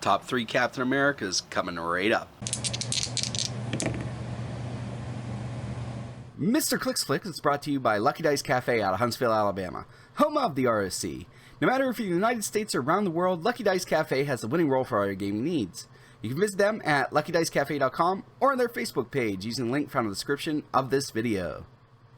Top 3 Captain Americas coming right up. Mr. Clicks Flicks is brought to you by Lucky Dice Cafe out of Huntsville, Alabama, home of the ROC. No matter if you're in the United States or around the world, Lucky Dice Cafe has the winning roll for all your gaming needs. You can visit them at luckydicecafe.com or on their Facebook page using the link found in the description of this video.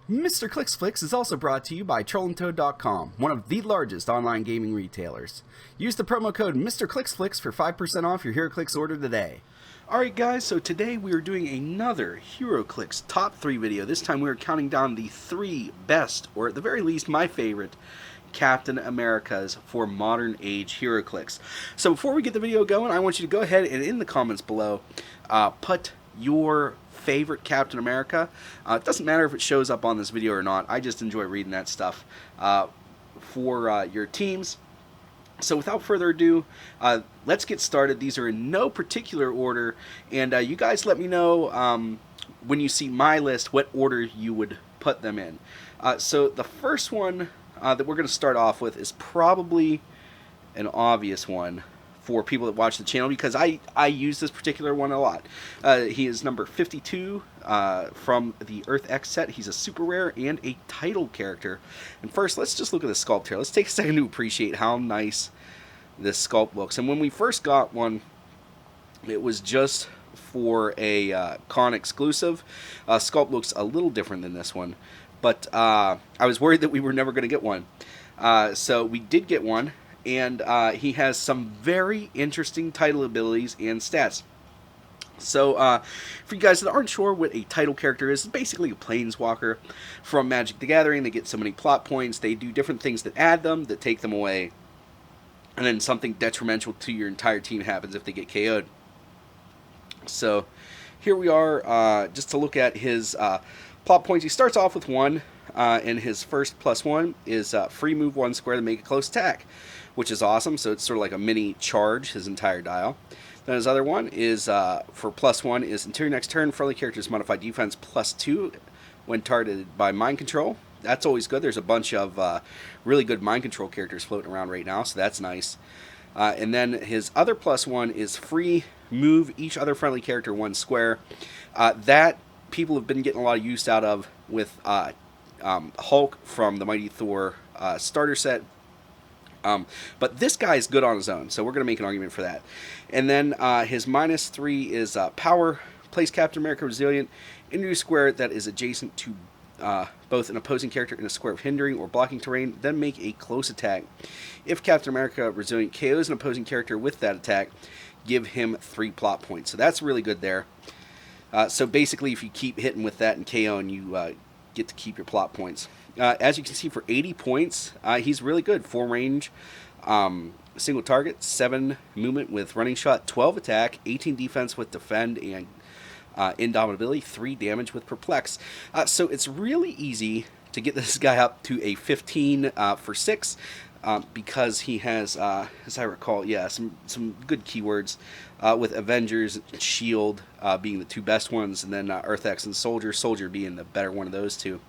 Mr. Clicks Flicks is also brought to you by trollandtoad.com, one of the largest online gaming retailers. Use the promo code Mr. Clicks Flicks for 5% off your Heroclix order today. Alright guys, so today we are doing another Heroclix top 3 video. This time we are counting down the 3 best, or at the very least my favorite, Captain Americas for modern age Heroclix. So before we get the video going, I want you to go ahead and in the comments below, put your favorite Captain America. It doesn't matter if it shows up on this video or not. I just enjoy reading that stuff for your teams. So without further ado, let's get started. These are in no particular order, and you guys let me know when you see my list what order you would put them in. So the first one that we're going to start off with is probably an obvious one for people that watch the channel, because I use this particular one a lot. He is number 52 from the Earth X set. He's a super rare and a title character. And first, let's just look at the sculpt here. Let's take a second to appreciate how nice this sculpt looks. And when we first got one, it was just for a con exclusive. Sculpt looks a little different than this one, but I was worried that we were never going to get one. So we did get one. And he has some very interesting title abilities and stats. So, for you guys that aren't sure what a title character is, it's basically a planeswalker from Magic the Gathering. They get so many plot points, they do different things that add them, that take them away, and then something detrimental to your entire team happens if they get KO'd. So, here we are, just to look at his plot points. He starts off with 1, and his first +1 is free move 1 square to make a close attack, which is awesome. So it's sort of like a mini charge, his entire dial. Then his other one is, for +1, is until your next turn, friendly characters modify defense +2 when targeted by mind control. That's always good. There's a bunch of really good mind control characters floating around right now, so that's nice. And then his other +1 is free move each other friendly character 1 square. That people have been getting a lot of use out of with Hulk from the Mighty Thor starter set. But this guy's good on his own, so we're going to make an argument for that. And then his -3 is power. Place Captain America resilient into a square that is adjacent to both an opposing character in a square of hindering or blocking terrain, then make a close attack. If Captain America resilient KOs an opposing character with that attack, give him 3 plot points. So that's really good there. So basically, if you keep hitting with that and KOing, you get to keep your plot points. As you can see, for 80 points, he's really good. 4 range, single target, 7 movement with running shot, 12 attack, 18 defense with defend and indomitability, 3 damage with perplex. So it's really easy to get this guy up to a 15 for 6 because he has, as I recall, some good keywords with Avengers and Shield being the 2 best ones, and then Earth X and Soldier being the better one of those 2.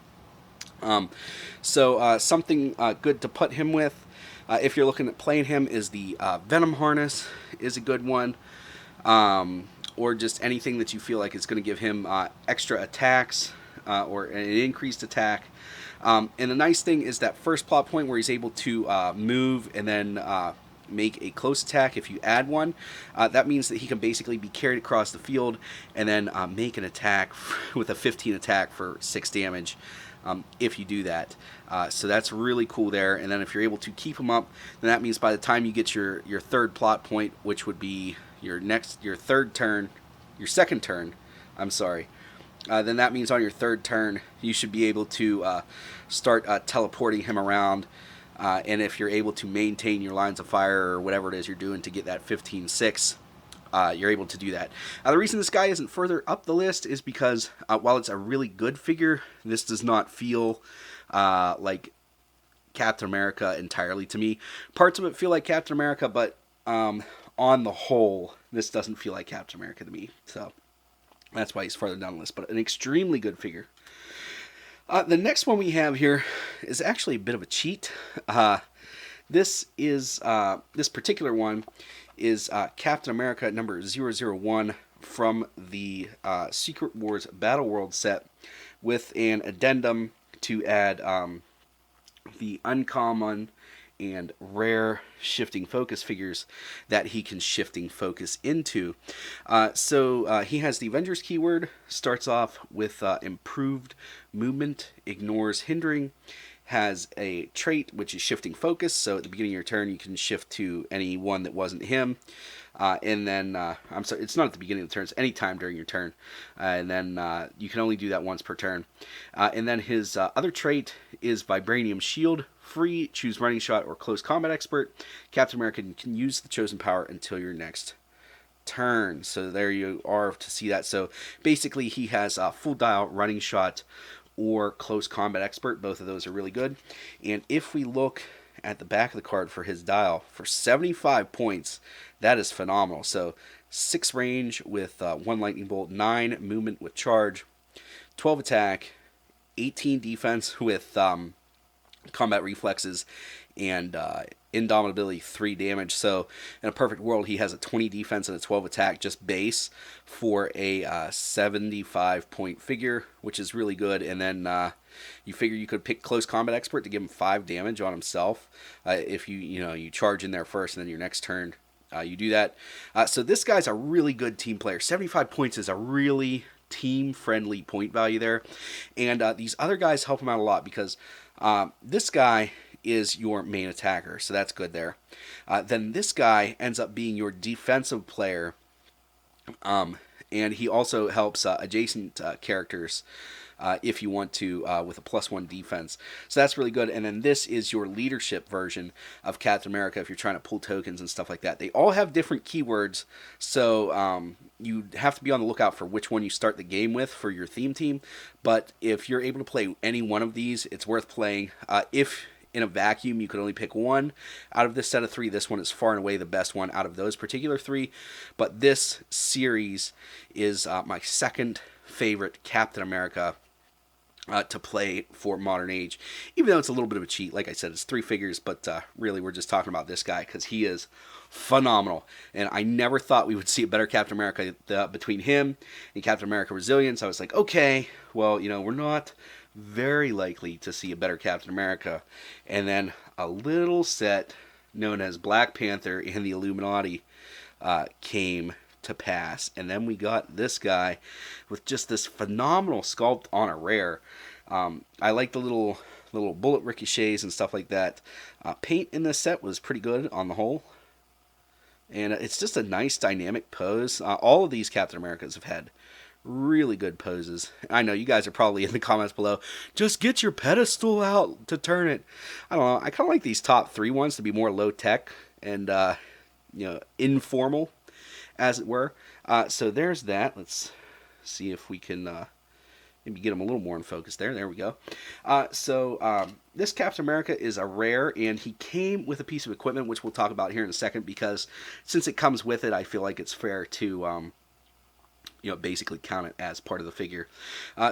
So something good to put him with, if you're looking at playing him, is the Venom Harness is a good one, or just anything that you feel like is going to give him extra attacks or an increased attack. And the nice thing is that first plot point where he's able to move and then make a close attack if you add one, that means that he can basically be carried across the field and then make an attack with a 15 attack for 6 damage. If you do that. So that's really cool there. And then if you're able to keep him up, then that means by the time you get your third plot point, which would be your second turn, then that means on your third turn, you should be able to start teleporting him around. And if you're able to maintain your lines of fire or whatever it is you're doing to get that 15-6, you're able to do that. The reason this guy isn't further up the list is because while it's a really good figure, this does not feel like Captain America entirely to me. Parts of it feel like Captain America, but on the whole, this doesn't feel like Captain America to me. So that's why he's farther down the list, but an extremely good figure. The next one we have here is actually a bit of a cheat. This particular one is Captain America number 001 from the Secret Wars Battle World set, with an addendum to add the uncommon and rare shifting focus figures that he can shifting focus into. So he has the Avengers keyword, starts off with improved movement, ignores hindering, has a trait which is shifting focus, so at the beginning of your turn you can shift to any one that wasn't him. And then, I'm sorry, it's not at the beginning of the turn, it's any time during your turn. And then you can only do that once per turn. And then his other trait is Vibranium Shield. Free, choose Running Shot or Close Combat Expert. Captain America can use the chosen power until your next turn. So there you are to see that. So basically he has a full dial Running Shot or Close Combat Expert. Both of those are really good. And if we look at the back of the card for his dial, for 75 points, that is phenomenal. So 6 range with 1 lightning bolt, 9 movement with charge, 12 attack, 18 defense with combat reflexes, and indomitability 3 damage. So in a perfect world he has a 20 defense and a 12 attack just base for a 75 point figure, which is really good. And then you figure you could pick Close Combat Expert to give him 5 damage on himself if you charge in there first, and then your next turn you do that. So this guy's a really good team player. 75 points is a really team-friendly point value there. And these other guys help him out a lot, because this guy is your main attacker, so that's good there. Then this guy ends up being your defensive player, and he also helps adjacent characters if you want to, with a +1 defense. So that's really good. And then this is your leadership version of Captain America if you're trying to pull tokens and stuff like that. They all have different keywords, so you have to be on the lookout for which one you start the game with for your theme team. But if you're able to play any one of these, it's worth playing. If in a vacuum you could only pick one out of this set of 3, this one is far and away the best one out of those particular 3. But this series is my second favorite Captain America to play for modern age, even though it's a little bit of a cheat. Like I said, it's 3 figures, but really we're just talking about this guy because he is phenomenal. And I never thought we would see a better Captain America between him and Captain America Resilience. I was like, okay, well, we're not very likely to see a better Captain America. And then a little set known as Black Panther and the Illuminati came to pass, and then we got this guy with just this phenomenal sculpt on a rare. I like the little bullet ricochets and stuff like that. Paint in this set was pretty good on the whole, and it's just a nice dynamic pose. All of these Captain Americas have had really good poses. I know you guys are probably in the comments below, just get your pedestal out to turn it. I don't know, I kind of like these top 3 ones to be more low tech and informal, as it were. So there's that. Let's see if we can maybe get him a little more in focus there. There we go. So this Captain America is a rare, and he came with a piece of equipment, which we'll talk about here in a second, because since it comes with it, I feel like it's fair to basically count it as part of the figure.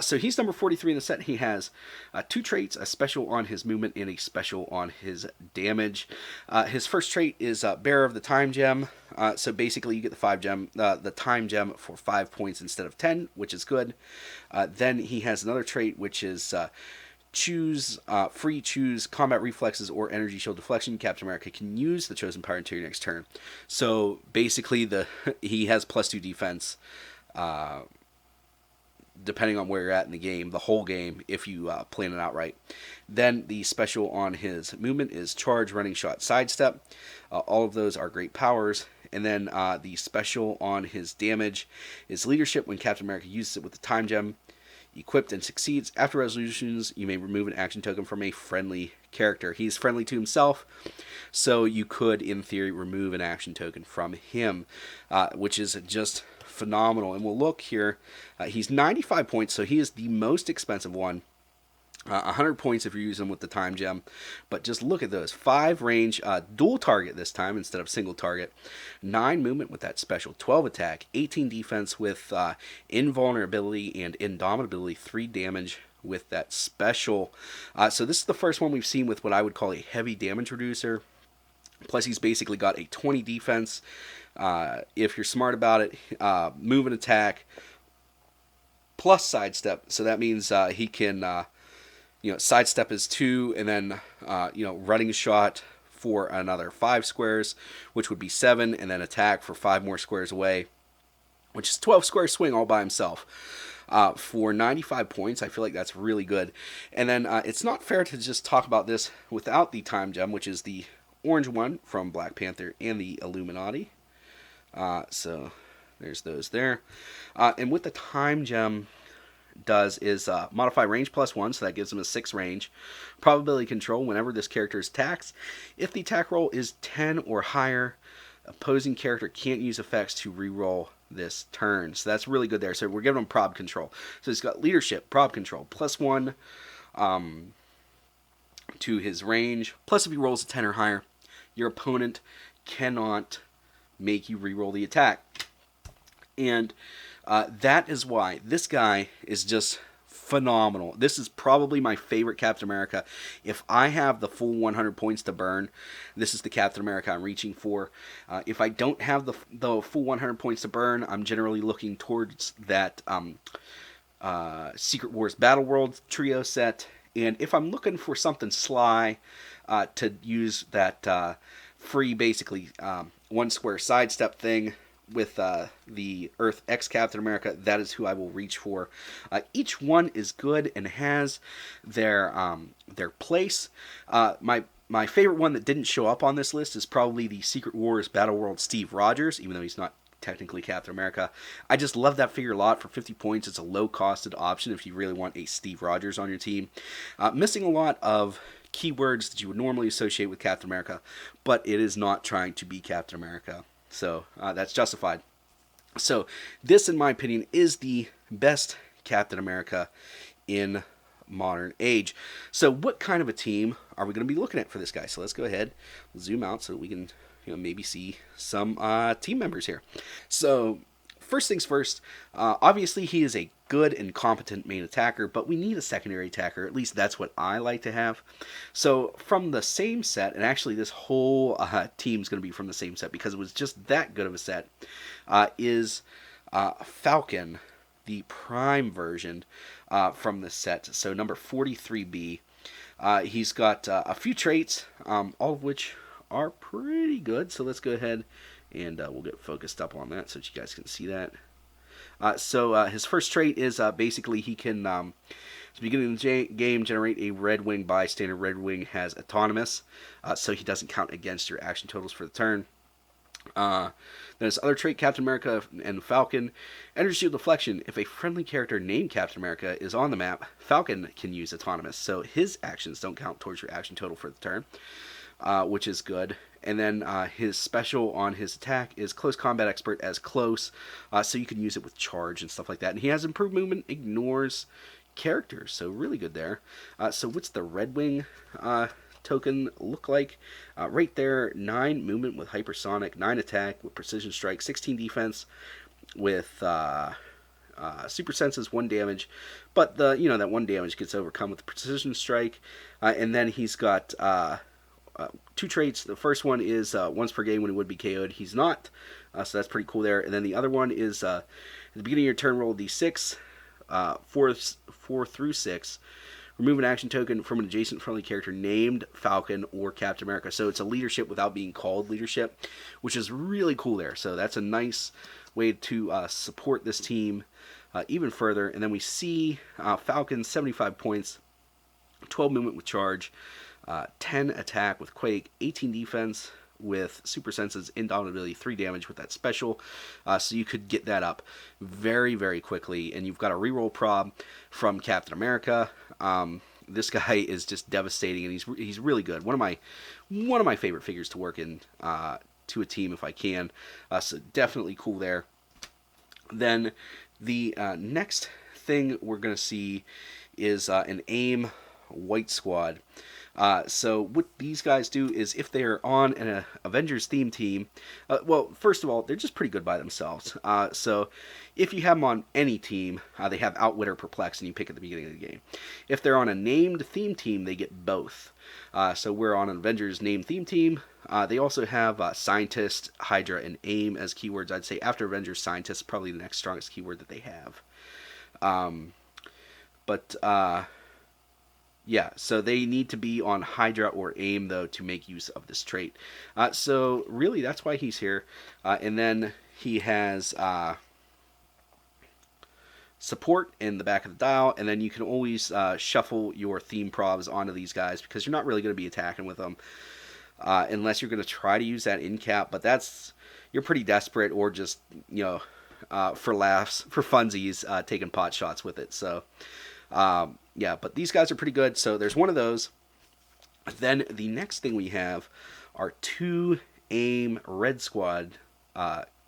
So he's number 43 in the set. He has 2 traits, a special on his movement and a special on his damage. His first trait is Bearer of the Time Gem. So basically you get the Time Gem for 5 points instead of 10, which is good. Then he has another trait, which is choose combat reflexes or energy shield deflection. Captain America can use the chosen power until your next turn. So basically he has +2 defense, depending on where you're at in the game, the whole game, if you plan it out right. Then the special on his movement is charge, running shot, sidestep. All of those are great powers. And then the special on his damage is leadership. When Captain America uses it with the Time Gem equipped and succeeds, after resolutions, you may remove an action token from a friendly character. He's friendly to himself, so you could, in theory, remove an action token from him, which is just phenomenal. And we'll look here. He's 95 points, so he is the most expensive one. 100 points if you're using them with the Time Gem. But just look at those. 5 range, dual target this time instead of single target. 9 movement with that special. 12 attack. 18 defense with invulnerability and indomitability. 3 damage with that special. So this is the first one we've seen with what I would call a heavy damage reducer. Plus, he's basically got a 20 defense. If you're smart about it, move and attack, plus sidestep. So that means he can, sidestep is 2, and then, running shot for another 5 squares, which would be 7, and then attack for 5 more squares away, which is 12 square swing all by himself. For 95 points, I feel like that's really good. And then it's not fair to just talk about this without the time gem, which is the orange one from Black Panther and the Illuminati. So there's those there. And what the time gem does is modify range +1, so that gives him a 6 range. Probability control whenever this character is attacks. If the attack roll is 10 or higher, opposing character can't use effects to reroll this turn. So that's really good there. So we're giving him prob control. So he's got leadership, prob control, +1 to his range. Plus if he rolls a 10 or higher, your opponent cannot make you reroll the attack. And that is why this guy is just phenomenal. This is probably my favorite Captain America. If I have the full 100 points to burn, this is the Captain America I'm reaching for. If I don't have the full 100 points to burn, I'm generally looking towards that Secret Wars Battle World trio set. And if I'm looking for something sly to use that free, basically, 1 square sidestep thing with the Earth X Captain America, that is who I will reach for. Each one is good and has their place. My favorite one that didn't show up on this list is probably the Secret Wars Battle World Steve Rogers, even though he's not technically Captain America. I just love that figure a lot. For 50 points, it's a low-costed option if you really want a Steve Rogers on your team. Missing a lot of keywords that you would normally associate with Captain America, but it is not trying to be Captain America. So that's justified. So this, in my opinion, is the best Captain America in modern age. So what kind of a team are we going to be looking at for this guy? So let's go ahead, zoom out so that we can maybe see some team members here. So first things first, obviously he is a good and competent main attacker, but we need a secondary attacker. At least that's what I like to have. So from the same set, and actually this whole team's going to be from the same set because it was just that good of a set, is Falcon, the prime version from this set. So number 43B. He's got a few traits, all of which are pretty good. So let's go ahead and we'll get focused up on that so that you guys can see that. So his first trait is basically he can, at the beginning of the game, generate a Red Wing bystander. Red Wing has autonomous, so he doesn't count against your action totals for the turn. Then his other trait, Captain America and Falcon, energy shield deflection. If a friendly character named Captain America is on the map, Falcon can use autonomous, so his actions don't count towards your action total for the turn, which is good. And then his special on his attack is Close Combat Expert as close, so you can use it with charge and stuff like that. And he has improved movement, ignores characters, so really good there. So what's the Red Wing token look like? Right there, 9 movement with hypersonic, 9 attack with precision strike, 16 defense with super senses, 1 damage. But that 1 damage gets overcome with the precision strike. And then he's got 2 traits. The first one is once per game when he would be KO'd. He's not, so that's pretty cool there. And then the other one is at the beginning of your turn, roll d6, 4 through 6. Remove an action token from an adjacent friendly character named Falcon or Captain America. So it's a leadership without being called leadership, which is really cool there. So that's a nice way to support this team even further. And then we see Falcon, 75 points, 12 movement with charge, 10 attack with Quake, 18 defense with super senses, indomitability, 3 damage with that special. So you could get that up very, very quickly. And you've got a reroll prob from Captain America. This guy is just devastating, and he's really good. One of my favorite figures to work in to a team if I can. So definitely cool there. Then the next thing we're going to see is an AIM White Squad. So what these guys do is if they are on an Avengers theme team, well, first of all, they're just pretty good by themselves. So if you have them on any team, they have Outwit or Perplex, and you pick at the beginning of the game. If they're on a named theme team, they get both. So we're on an Avengers named theme team. They also have Scientist, Hydra, and AIM as keywords. I'd say after Avengers, Scientist is probably the next strongest keyword that they have. Yeah, so they need to be on Hydra or AIM, though, to make use of this trait. So really, that's why he's here. And then he has support in the back of the dial, and then you can always shuffle your theme probs onto these guys because you're not really going to be attacking with them unless you're going to try to use that in cap, but you're pretty desperate or just, for laughs, for funsies, taking pot shots with it. So yeah, but these guys are pretty good. So there's one of those. Then the next thing we have are 2 AIM Red Squad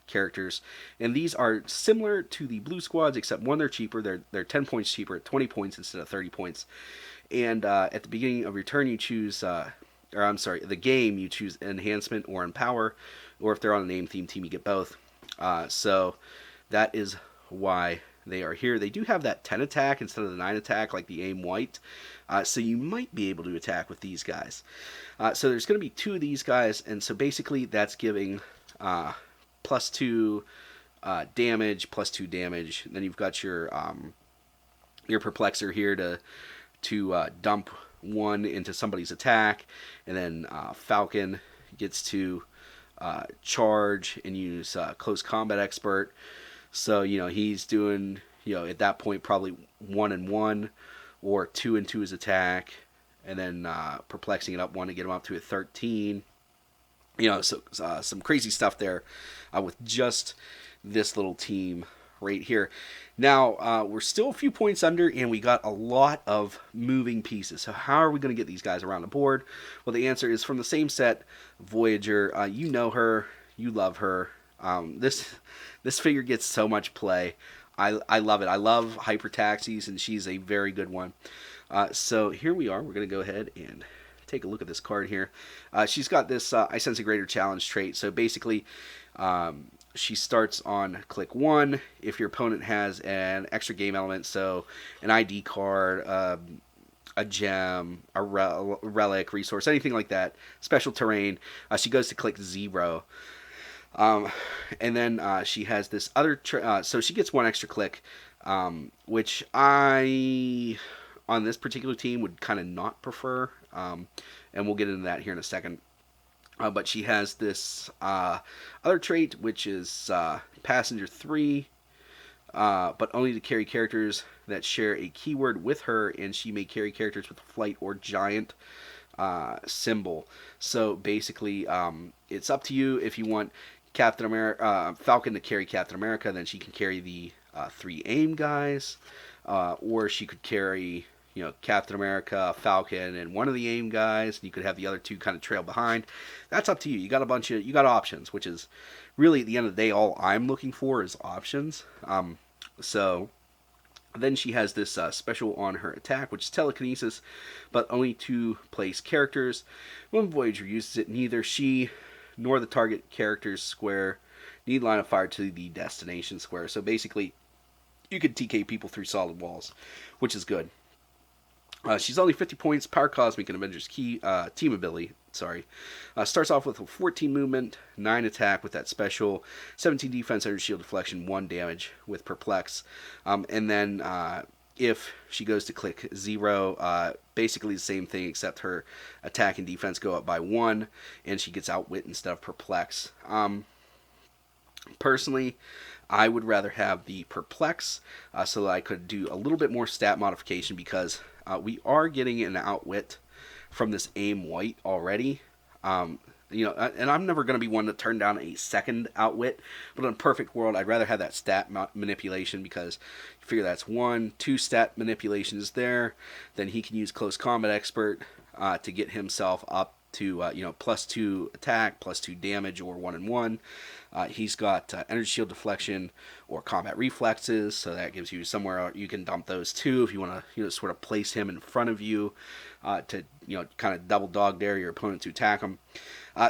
characters, and these are similar to the Blue Squads, except one, they're cheaper. They're 10 points cheaper, at 20 points instead of 30 points. And at the beginning of your turn, you choose, the game, you choose Enhancement or Empower, or if they're on a name theme team, you get both. So that is why they are here. They do have that 10 attack instead of the 9 attack like the AIM White, so you might be able to attack with these guys. So there's going to be 2 of these guys, and so basically that's giving +2 damage, +2 damage. And then you've got your Perplexer here to dump 1 into somebody's attack, and then Falcon gets to charge and use Close Combat Expert. So, he's doing, at that point, probably 1 and 1 or 2 and 2 his attack, and then perplexing it up 1 to get him up to a 13. So some crazy stuff there with just this little team right here. Now, we're still a few points under, and we got a lot of moving pieces. So how are we going to get these guys around the board? Well, the answer is from the same set, Voyager. You know her. You love her. This figure gets so much play. I love it. I love hyper taxis, and she's a very good one. So here we are. We're going to go ahead and take a look at this card here. She's got this I Sense a Greater Challenge trait. So basically, she starts on click 1 if your opponent has an extra game element, so an ID card, a gem, a relic, resource, anything like that, special terrain. She goes to click 0. And then she has this other, so she gets 1 extra click, which I, on this particular team, would kind of not prefer, and we'll get into that here in a second. But she has this other trait, which is Passenger 3, but only to carry characters that share a keyword with her, and she may carry characters with a flight or giant symbol. So basically, it's up to you if you want Captain America, Falcon to carry Captain America, then she can carry the 3 AIM guys, or she could carry, Captain America, Falcon, and 1 of the AIM guys, and you could have the other 2 kind of trail behind. That's up to you. You got options, which is really at the end of the day all I'm looking for is options. So then she has this special on her attack, which is telekinesis, but only to place characters. When Voyager uses it, neither she nor the target character's square need line of fire to the destination square. So basically, you can TK people through solid walls, which is good. She's only 50 points, Power Cosmic and Avengers team ability. Starts off with a 14 movement, 9 attack with that special, 17 defense, energy shield deflection, 1 damage with Perplex. And then if she goes to click 0, basically the same thing, except her attack and defense go up by 1, and she gets Outwit instead of Perplex. Personally, I would rather have the Perplex so that I could do a little bit more stat modification, because we are getting an Outwit from this AIM White already. And I'm never going to be one to turn down a second Outwit, but in a perfect world, I'd rather have that stat manipulation, because you figure that's 1, 2 stat manipulations there. Then he can use Close Combat Expert to get himself up to +2 attack, +2 damage, or 1 and 1. He's got energy shield deflection or combat reflexes, so that gives you somewhere you can dump those too if you want to sort of place him in front of you to kind of double dog dare your opponent to attack him.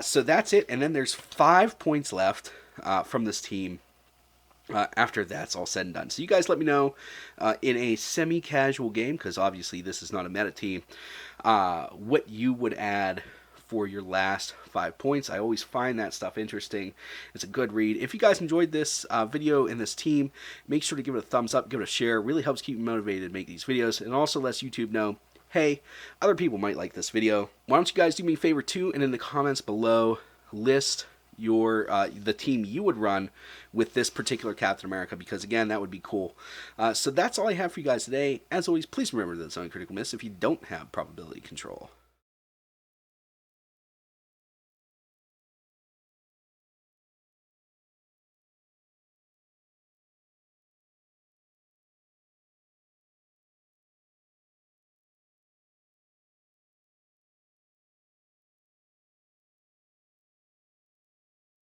So that's it, and then there's 5 points left from this team. After that's all said and done. So you guys let me know in a semi-casual game, because obviously this is not a meta team, what you would add for your last 5 points. I always find that stuff interesting. It's a good read. If you guys enjoyed this video and this team, make sure to give it a thumbs up, give it a share. It really helps keep me motivated to make these videos, and also lets YouTube know, hey, other people might like this video. Why don't you guys do me a favor too, and in the comments below, list the team you would run with this particular Captain America, because again, that would be cool. So that's all I have for you guys today. As always, please remember that it's only critical miss if you don't have probability control.